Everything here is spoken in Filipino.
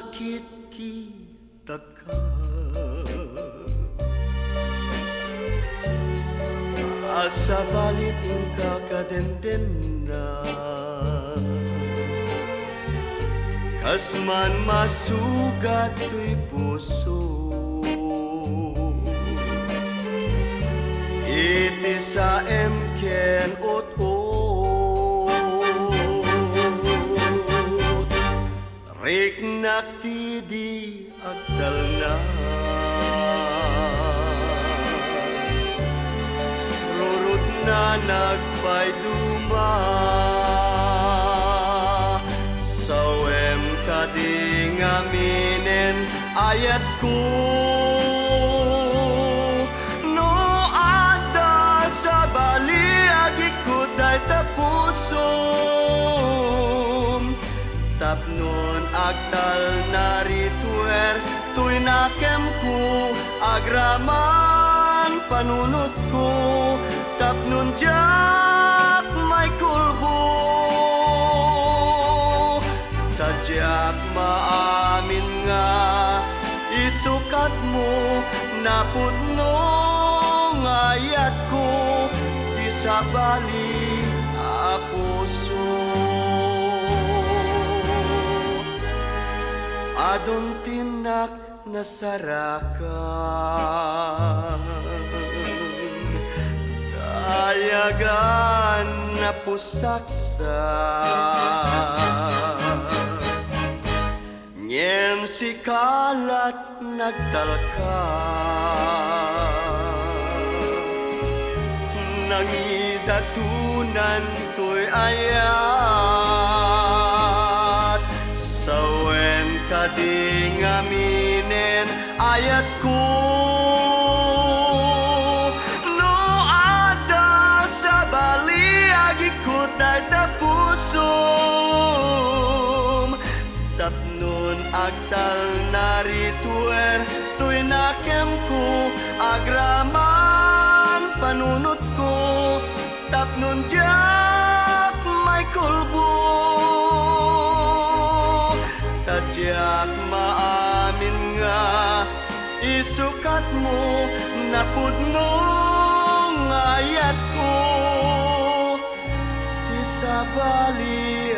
nakikita ka. Asa balit yung kakadenden na kas man masugat to'y puso. Iti sa emken ot-ot rik naktidi agdal na rurut na nagpayduma sawem kading aminen ayat ko no ada sa baliag ikot ay tapusom tapnon agtal narituer tuy nakem ko agraman panunot ko tapnon jak may kulbo tadyak maamin nga isukat mo napudno ngayat ko di sa bali a puso adon tinak nasarakan ayagan na pusaksa ngem si kalat nagtalka nangidatunan to'y ayat sawen kading aminen ayat ko no ada sa baliag ikot ay tapusom tapnon agtal narituer tuy nakem ko agraman panunot ko tapnon jak may kulbo tadyak maamin nga isukat mo napudno ngayat ko di sa bali